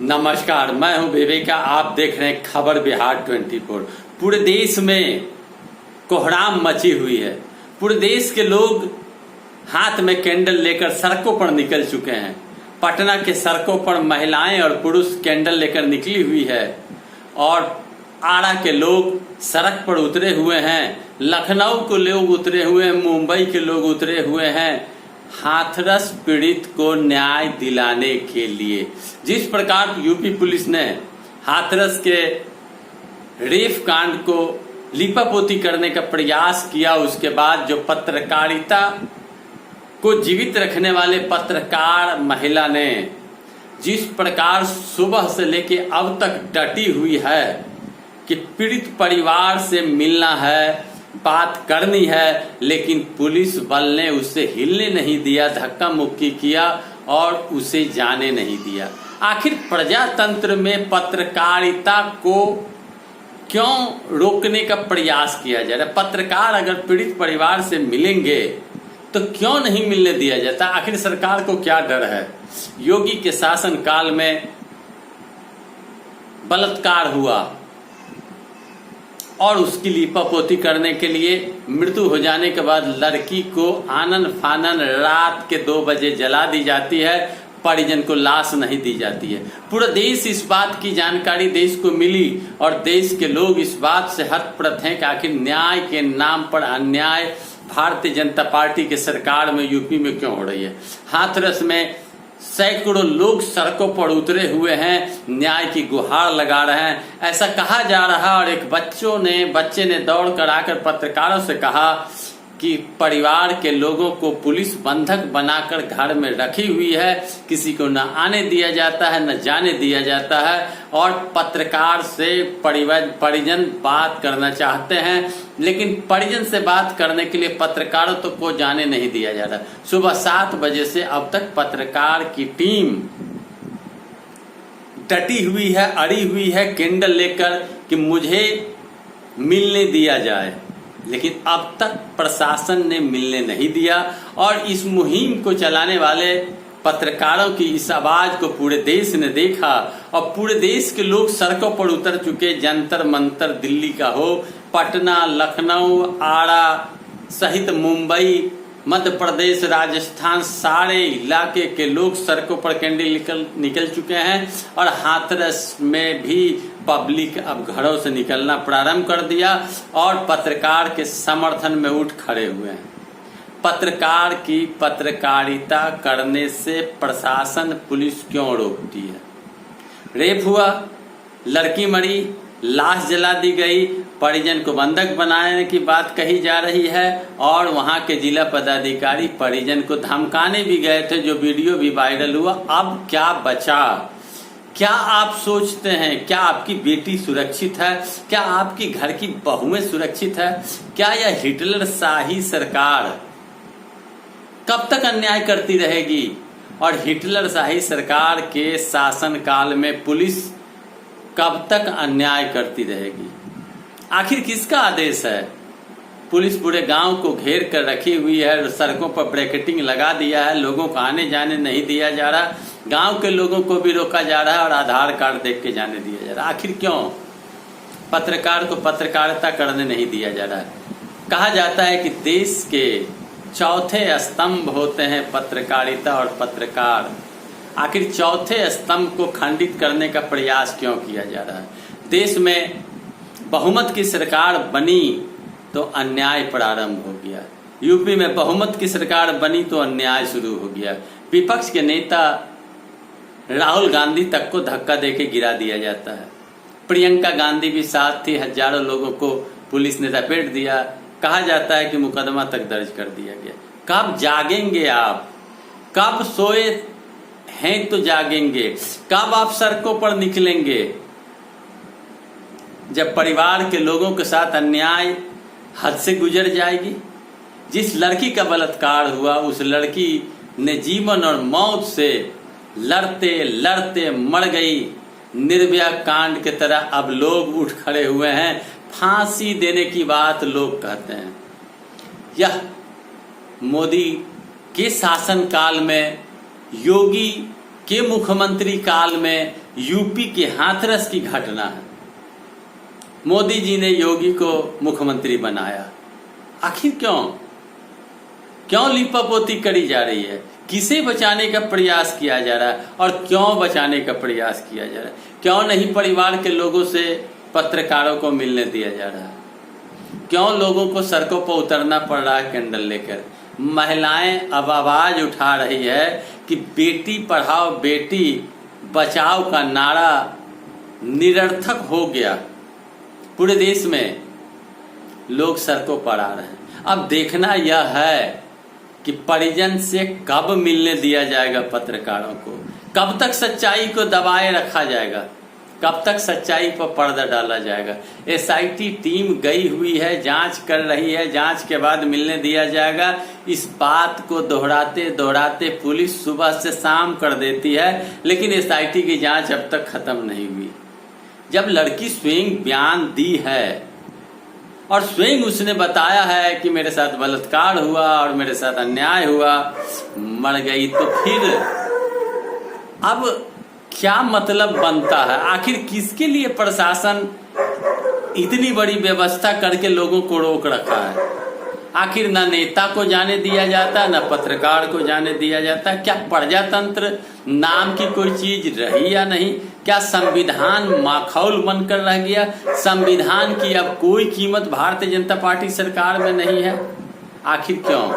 नमस्कार, मैं हूं विवेका। आप देख रहे हैं खबर बिहार 24। पूरे देश में कोहराम मची हुई है। पूरे देश के लोग हाथ में कैंडल लेकर सड़कों पर निकल चुके हैं। पटना के सड़कों पर महिलाएं और पुरुष कैंडल लेकर निकली हुई है और आरा के लोग सड़क पर उतरे हुए हैं। लखनऊ के लोग उतरे हुए हैं, मुंबई के लोग उतरे हुए हैं हाथरस पीड़ित को न्याय दिलाने के लिए। जिस प्रकार यूपी पुलिस ने हाथरस के रेप कांड को लिपापोती करने का प्रयास किया, उसके बाद जो पत्रकारिता को जीवित रखने वाले पत्रकार महिला ने जिस प्रकार सुबह से लेके अब तक डटी हुई है कि पीड़ित परिवार से मिलना है, बात करनी है, लेकिन पुलिस बल ने उसे हिलने नहीं दिया, धक्का मुक्की किया और उसे जाने नहीं दिया। आखिर प्रजातंत्र में पत्रकारिता को क्यों रोकने का प्रयास किया जा रहा है? पत्रकार अगर पीड़ित परिवार से मिलेंगे तो क्यों नहीं मिलने दिया जाता? आखिर सरकार को क्या डर है? योगी के शासन काल में बलात्कार हुआ और उसकी लिपापोती करने के लिए मृत्यु हो जाने के बाद लड़की को आनन फानन रात के 2 बजे जला दी जाती है, परिजन को लाश नहीं दी जाती है। पूरा देश इस बात की जानकारी देश को मिली और देश के लोग इस बात से हतप्रत हैं कि आखिर न्याय के नाम पर अन्याय भारतीय जनता पार्टी के सरकार में यूपी में क्यों हो रही है। हाथरस में सैकड़ों लोग सड़कों पर उतरे हुए हैं, न्याय की गुहार लगा रहे हैं, ऐसा कहा जा रहा। और एक बच्चे ने दौड़ कर आकर पत्रकारों से कहा कि परिवार के लोगों को पुलिस बंधक बनाकर घर में रखी हुई है, किसी को न आने दिया जाता है न जाने दिया जाता है और पत्रकार से परिजन बात करना चाहते हैं, लेकिन परिजन से बात करने के लिए पत्रकारों तो को जाने नहीं दिया जाता। सुबह 7 बजे से अब तक पत्रकार की टीम डटी हुई है, अड़ी हुई है कैंडल लेकर कि मुझे मिलने दिया जाए, लेकिन अब तक प्रशासन ने मिलने नहीं दिया। और इस मुहिम को चलाने वाले पत्रकारों की इस आवाज को पूरे देश ने देखा और पूरे देश के लोग सड़कों पर उतर चुके। जंतर मंतर दिल्ली का हो, पटना, लखनऊ, आरा सहित मुंबई, मध्य प्रदेश, राजस्थान, सारे इलाके के लोग सड़कों पर कैंडल निकल चुके हैं और हाथरस में भी पब्लिक अब घरों से निकलना प्रारंभ कर दिया और पत्रकार के समर्थन में उठ खड़े हुए हैं। पत्रकार की पत्रकारिता करने से प्रशासन पुलिस क्यों रोकती है? रेप हुआ, लड़की मरी, लाश जला दी गई, परिजन को बंधक बनाने की बात कही जा रही है और वहां के जिला पदाधिकारी परिजन को धमकाने भी गए थे, जो वीडियो भी वायरल हुआ। अब क्या बचा? क्या आप सोचते हैं क्या आपकी बेटी सुरक्षित है? क्या आपकी घर की बहुएं सुरक्षित है? क्या यह हिटलर शाही सरकार कब तक अन्याय करती रहेगी? और हिटलर शाही सरकार के शासन काल में पुलिस कब तक अन्याय करती रहेगी? आखिर किसका आदेश है? पुलिस पूरे गांव को घेर कर रखी हुई है, सड़कों पर ब्रैकेटिंग लगा दिया है, लोगों को आने जाने नहीं दिया जा रहा, गांव के लोगों को भी रोका जा रहा है और आधार कार्ड देख के जाने दिया जा रहा है। आखिर क्यों? पत्रकार को पत्रकारिता करने नहीं दिया जा रहा है। कहा जाता है कि देश के चौथे स्तंभ होते हैं पत्रकारिता और पत्रकार। आखिर चौथे स्तंभ को खंडित करने का प्रयास क्यों किया जा रहा है? देश में बहुमत की सरकार बनी तो अन्याय प्रारंभ हो गया। यूपी में बहुमत की सरकार बनी तो अन्याय शुरू हो गया। विपक्ष के नेता राहुल गांधी तक को धक्का देके गिरा दिया जाता है। प्रियंका गांधी भी साथ थी, हजारों लोगों को पुलिस ने लपेट दिया। कहा जाता है कि मुकदमा तक दर्ज कर दिया गया। कब जागेंगे आप? कब सोए हैं तो जागेंगे? कब आप सड़कों पर निकलेंगे? जब परिवार के लोगों के साथ अन्याय हद से गुजर जाएगी। जिस लड़की का बलात्कार हुआ उस लड़की ने जीवन और मौत से लड़ते लड़ते मर गई। निर्भया कांड के तरह अब लोग उठ खड़े हुए हैं, फांसी देने की बात लोग कहते हैं। यह मोदी के शासन काल में, योगी के मुख्यमंत्री काल में यूपी के हाथरस की घटना है। मोदी जी ने योगी को मुख्यमंत्री बनाया, आखिर क्यों लिपापोती करी जा रही है? किसे बचाने का प्रयास किया जा रहा है और क्यों बचाने का प्रयास किया जा रहा है? क्यों नहीं परिवार के लोगों से पत्रकारों को मिलने दिया जा रहा है? क्यों लोगों को सड़कों पर उतरना पड़ रहा है कैंडल लेकर? महिलाएं अब आवाज उठा रही है कि बेटी पढ़ाओ बेटी बचाओ का नारा निरर्थक हो गया। पूरे देश में लोग सड़कों पर आ रहे हैं। अब देखना यह है कि परिजन से कब मिलने दिया जाएगा पत्रकारों को, कब तक सच्चाई को दबाए रखा जाएगा, कब तक सच्चाई पर पर्दा डाला जाएगा। एसआईटी टीम गई हुई है, जांच कर रही है, जांच के बाद मिलने दिया जाएगा। इस बात को दोहराते दोहराते पुलिस सुबह से शाम कर देती है, लेकिन एसआईटी की जांच अब तक खत्म नहीं हुई। जब लड़की स्वयं बयान दी है और स्वयं उसने बताया है कि मेरे साथ बलात्कार हुआ और मेरे साथ अन्याय हुआ, मर गई, तो फिर अब क्या मतलब बनता है? आखिर किसके लिए प्रशासन इतनी बड़ी व्यवस्था करके लोगों को रोक रखा है? आखिर ना नेता को जाने दिया जाता, ना पत्रकार को जाने दिया जाता। क्या प्रजातंत्र नाम की कोई चीज रही या नहीं? क्या संविधान माखौल बनकर रह गया? संविधान की अब कोई कीमत भारतीय जनता पार्टी सरकार में नहीं है? आखिर क्यों?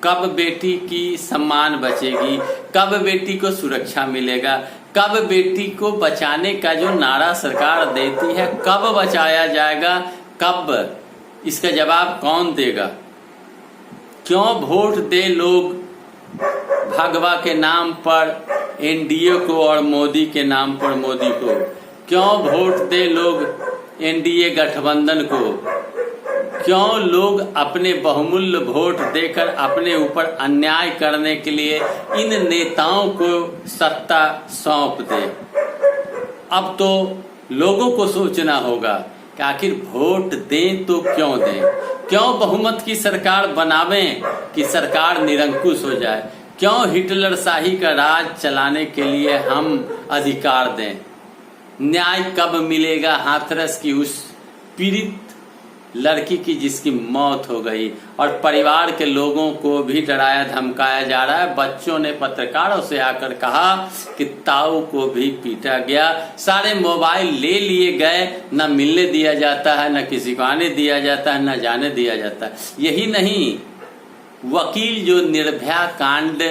कब बेटी की सम्मान बचेगी? कब बेटी को सुरक्षा मिलेगा? कब बेटी को बचाने का जो नारा सरकार देती है, कब बचाया जाएगा? कब? इसका जवाब कौन देगा? क्यों वोट दे लोग भगवा के नाम पर एनडीए को और मोदी के नाम पर मोदी को? क्यों वोट दे लोग एनडीए गठबंधन को? क्यों लोग अपने बहुमूल्य वोट देकर अपने ऊपर अन्याय करने के लिए इन नेताओं को सत्ता सौंप दे? अब तो लोगों को सोचना होगा कि आखिर वोट दें तो क्यों दें? क्यों बहुमत की सरकार बनावें कि सरकार निरंकुश हो जाए? क्यों हिटलर शाही का राज चलाने के लिए हम अधिकार दें? न्याय कब मिलेगा हाथरस की उस पीड़ित लड़की की जिसकी मौत हो गई? और परिवार के लोगों को भी डराया धमकाया जा रहा है। बच्चों ने पत्रकारों से आकर कहा कि ताऊ को भी पीटा गया, सारे मोबाइल ले लिए गए, न मिलने दिया जाता है, न किसी को आने दिया जाता है, न जाने दिया जाता है। यही नहीं, वकील जो निर्भया कांड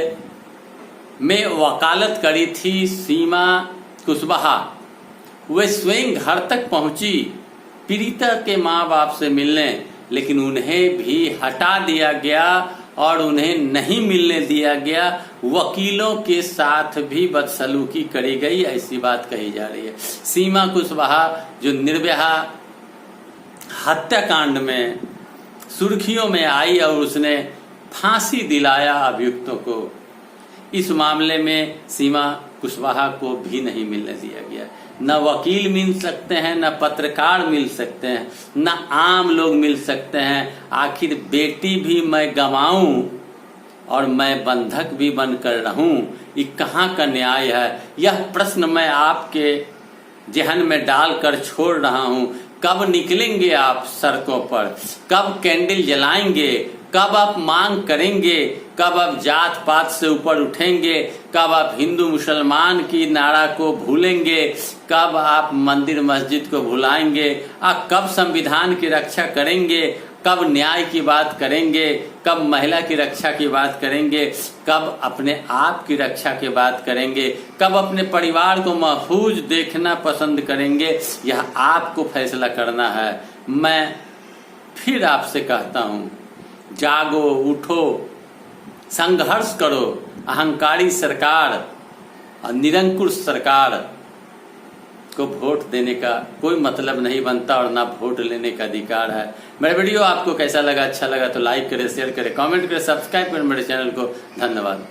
में वकालत करी थी सीमा कुशवाहा, वे स्वयं घर तक पहुंची पीड़िता के माँ बाप से मिलने, लेकिन उन्हें भी हटा दिया गया और उन्हें नहीं मिलने दिया गया। वकीलों के साथ भी बदसलूकी करी गई, ऐसी बात कही जा रही है। सीमा कुशवाहा जो निर्भया हत्याकांड में सुर्खियों में आई और उसने फांसी दिलाया अभियुक्तों को, इस मामले में सीमा कुशवाहा को भी नहीं मिलने दिया गया। न वकील मिल सकते हैं, न पत्रकार मिल सकते हैं, न आम लोग मिल सकते हैं। आखिर बेटी भी मैं गंवाऊं और मैं बंधक भी बनकर रहूं, ये कहाँ का न्याय है? यह प्रश्न मैं आपके जहन में डालकर छोड़ रहा हूं। कब निकलेंगे आप सड़कों पर? कब कैंडल जलाएंगे? कब आप मांग करेंगे? कब आप जात पात से ऊपर उठेंगे? कब आप हिंदू मुसलमान की नारा को भूलेंगे? कब आप मंदिर मस्जिद को भुलाएंगे? आप कब संविधान की रक्षा करेंगे? कब न्याय की बात करेंगे? कब महिला की रक्षा की बात करेंगे? कब अपने आप की रक्षा की बात करेंगे? कब अपने परिवार को महफूज देखना पसंद करेंगे? यह आपको फैसला करना है। मैं फिर आपसे कहता हूँ, जागो, उठो, संघर्ष करो। अहंकारी सरकार और निरंकुश सरकार को वोट देने का कोई मतलब नहीं बनता और ना वोट लेने का अधिकार है। मेरा वीडियो आपको कैसा लगा? अच्छा लगा तो लाइक करें, शेयर करें, कमेंट करें, सब्सक्राइब करें मेरे चैनल को। धन्यवाद।